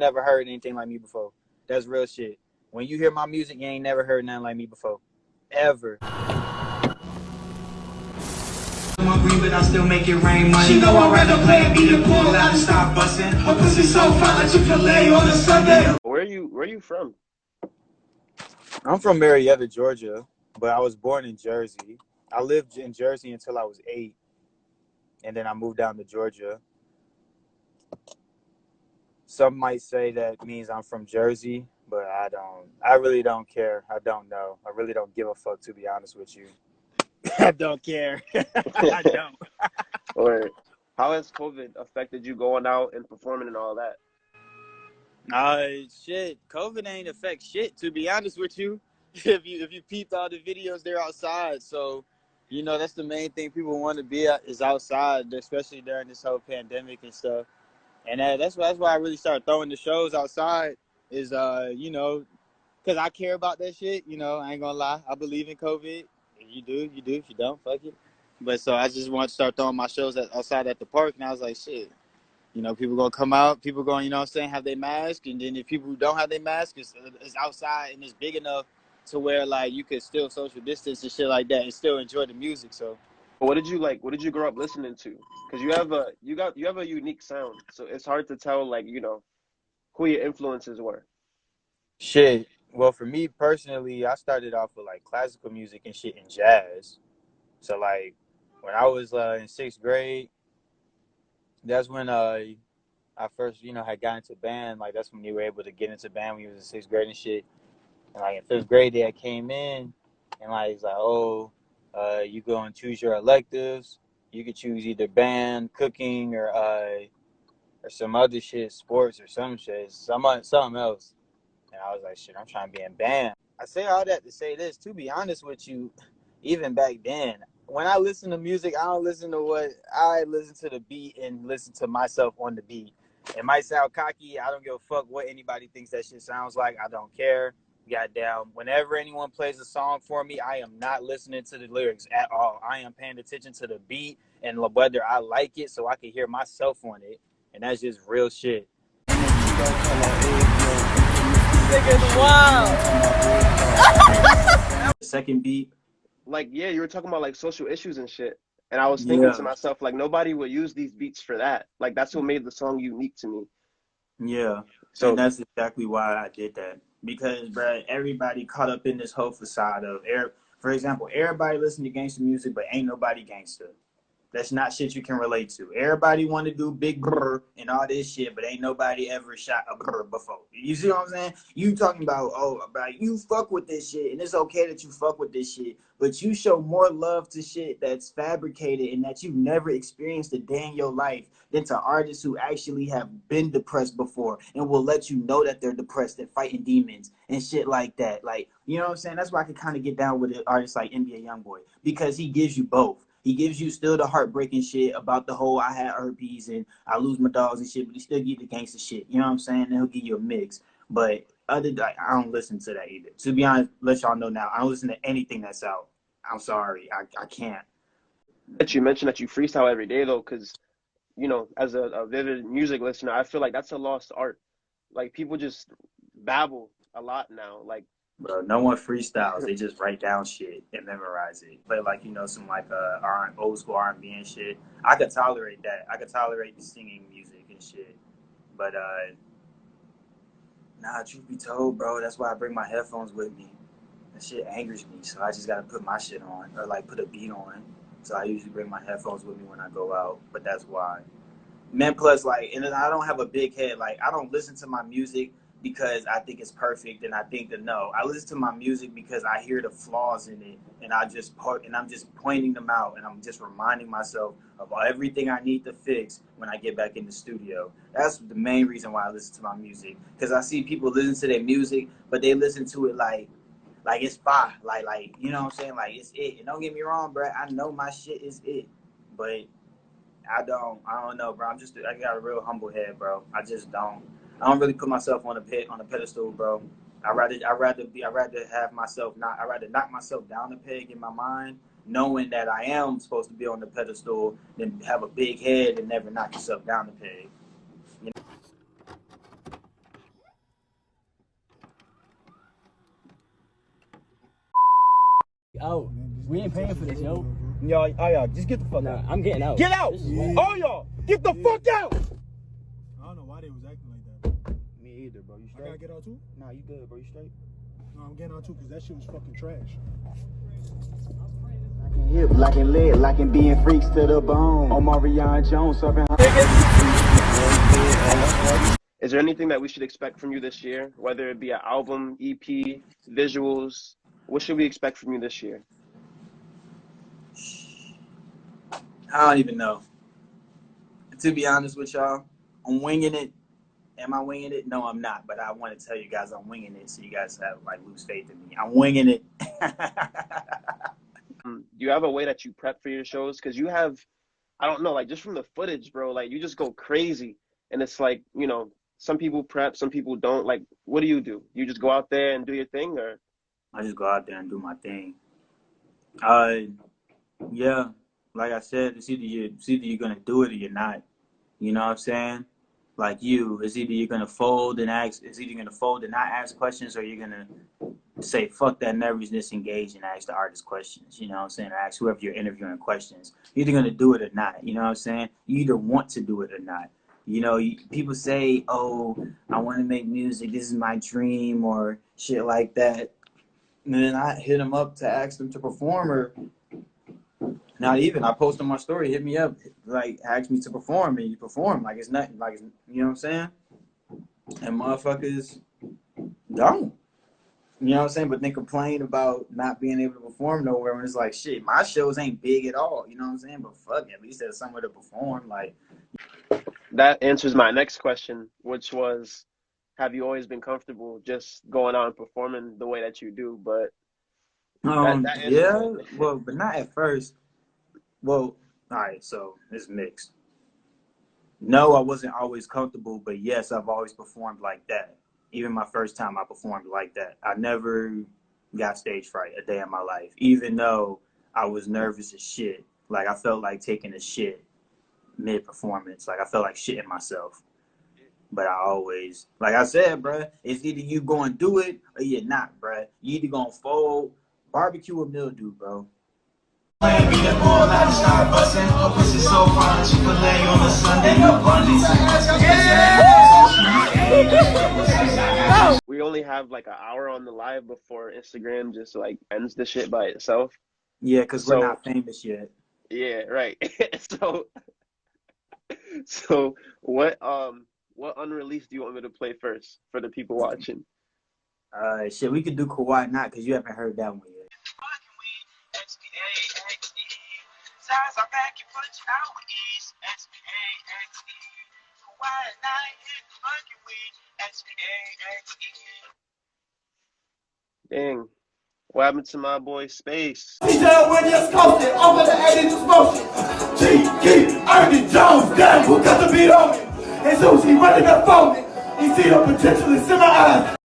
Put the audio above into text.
Never heard anything like me before. That's real shit. When you hear my music, you ain't never heard nothing like me before. Ever. But I still make it rain money. She know I'd rather play and be the pool out and stop busting. Her pussy so fine like Chick-fil-A on a Sunday. Where are you from? I'm from Marietta, Georgia, but I was born in Jersey. I lived in Jersey until I was 8, and then I moved down to Georgia. Some might say that means I'm from Jersey, but I don't. I really don't care. I don't know. I really don't give a fuck, to be honest with you. I don't care. I don't. Or how has COVID affected you going out and performing and all that? Shit. COVID ain't affect shit, to be honest with you. If you peeped all the videos, they're outside. So, that's the main thing people want to be at is outside, especially during this whole pandemic and stuff. And that's why I really started throwing the shows outside is, because I care about that shit. I ain't gonna lie. I believe in COVID. If you do, you do. If you don't, fuck it. But so I just wanted to start throwing my shows outside at the park. And I was like, shit, people gonna come out. People gonna, have their mask. And then if people who don't have their mask, it's outside and it's big enough to where, like, you could still social distance and shit like that and still enjoy the music. So. What did you like? What did you grow up listening to? Because you have a unique sound, so it's hard to tell who your influences were. Shit. Well, for me personally, I started off with like classical music and shit and jazz. So like when I was in 6th grade, that's when I first had gotten into band. Like that's when you were able to get into band when you was in 6th grade and shit. And like in 5th grade, I came in and like it's like, oh, you go and choose your electives. You could choose either band, cooking, or some other shit, sports or some shit, something else. And I was like, shit, I'm trying to be in band. I say all that to say this. To be honest with you, even back then, when I listen to music, I don't listen to what I listen to the beat and listen to myself on the beat. It might sound cocky. I don't give a fuck what anybody thinks that shit sounds like. I don't care. Goddamn. Whenever anyone plays a song for me, I am not listening to the lyrics at all. I am paying attention to the beat and whether I like it so I can hear myself on it. And that's just real shit. Nigga's wild. Second beat. Like, yeah, you were talking about like social issues and shit. And I was thinking to myself, like, nobody would use these beats for that. Like, that's what made the song unique to me. Yeah. So and that's exactly why I did that. Because, bro, everybody caught up in this whole facade of, for example, everybody listen to gangster music, but ain't nobody gangster. That's not shit you can relate to. Everybody want to do big brr and all this shit, but ain't nobody ever shot a brr before. You see what I'm saying? You talking about, you fuck with this shit, and it's okay that you fuck with this shit, but you show more love to shit that's fabricated and that you've never experienced a day in your life than to artists who actually have been depressed before and will let you know that they're depressed and fighting demons and shit like that. Like, you know what I'm saying? That's why I can kind of get down with an artist like NBA Youngboy, because he gives you both. He gives you still the heartbreaking shit about the whole I had herpes and I lose my dogs and shit, but he still give you the gangster shit. You know what I'm saying? And he'll give you a mix. But I don't listen to that either. To be honest, let y'all know now, I don't listen to anything that's out. I'm sorry. I can't. That you mentioned that you freestyle every day, though, because, as a vivid music listener, I feel like that's a lost art. Like, people just babble a lot now. Like, bro, no one freestyles. They just write down shit and memorize it. Play like, some like old school R&B and shit. I could tolerate that. I could tolerate the singing music and shit. But truth be told, bro, that's why I bring my headphones with me. That shit angers me, so I just gotta put my shit on or like put a beat on. So I usually bring my headphones with me when I go out. But that's why. Man, plus like, and I don't have a big head. Like, I don't listen to my music because I think it's perfect, and I think that no, I listen to my music because I hear the flaws in it, and I'm just pointing them out, and I'm just reminding myself of everything I need to fix when I get back in the studio. That's the main reason why I listen to my music, because I see people listen to their music, but they listen to it like it's fire, like you know what I'm saying, like it's it. And don't get me wrong, bro, I know my shit is it, but I don't know, bro. I got a real humble head, bro. I don't really put myself on a pedestal, bro. I'd rather knock myself down a peg in my mind, knowing that I am supposed to be on the pedestal, than have a big head and never knock yourself down the peg. out. We ain't paying for this, yo. Y'all, all y'all, just get the fuck out. I'm getting out. Get out! All y'all, get the fuck out! I don't know why they was acting like that. Me either, bro. You I straight? gotta get out too? Nah, you good, bro. You straight? No, I'm getting out too because that shit was fucking trash. Hip, locking lead, locking being freaks to the bone. On Marion Jones, serving. Is there anything that we should expect from you this year? Whether it be an album, EP, visuals, what should we expect from you this year? I don't even know. To be honest with y'all, I'm winging it. Am I winging it? No, I'm not. But I want to tell you guys I'm winging it, so you guys have like lose faith in me. I'm winging it. Do you have a way that you prep for your shows? Because you have, I don't know, like just from the footage, bro, like you just go crazy. And it's like, you know, some people prep, some people don't. Like, what do? You just go out there and do your thing, or? I just go out there and do my thing. Yeah, like I said, it's either you're gonna do it or you're not. You know what I'm saying? Like it's either you're gonna fold and ask. It's either you're gonna fold and not ask questions, or you're gonna say fuck that nervousness, engage and ask the artist questions. You know what I'm saying? Or ask whoever you're interviewing questions. You're either gonna do it or not. You know what I'm saying? You either want to do it or not. You know, people say, "Oh, I want to make music. This is my dream," or shit like that. And then I hit them up to ask them to perform, or not even. I post on my story, hit me up, like ask me to perform, and you perform like it's nothing. Like, you know what I'm saying? And motherfuckers don't. You know what I'm saying? But then complain about not being able to perform nowhere when it's like, shit, my shows ain't big at all. You know what I'm saying? But fuck, at least there's somewhere to perform. Like, That answers my next question, which was, have you always been comfortable just going out and performing the way that you do? But that answers yeah, it. well, but not at first. Well, all right, so it's mixed. No, I wasn't always comfortable, but yes, I've always performed like that. Even my first time, I performed like that. I never got stage fright a day in my life, even though I was nervous as shit. Like, I felt like taking a shit mid-performance. Like, I felt like shitting myself. But I always, like I said, bruh, it's either you going to do it or you're not, bruh. You either going to fold, barbecue, or mildew, bro. We only have like an hour on the live before Instagram just like ends the shit by itself. Yeah, because we're not famous yet. Yeah, right. So what unreleased do you want me to play first for the people watching? Shit, we could do Kawhi Not because you haven't heard that one yet. Dang. What happened to my boy Spaxe? When you're sculpted, over the 8 inches motion. G. Ernie Jones, damn, who got the beat on it? And Susie running up on it. You see the potential is in my eyes.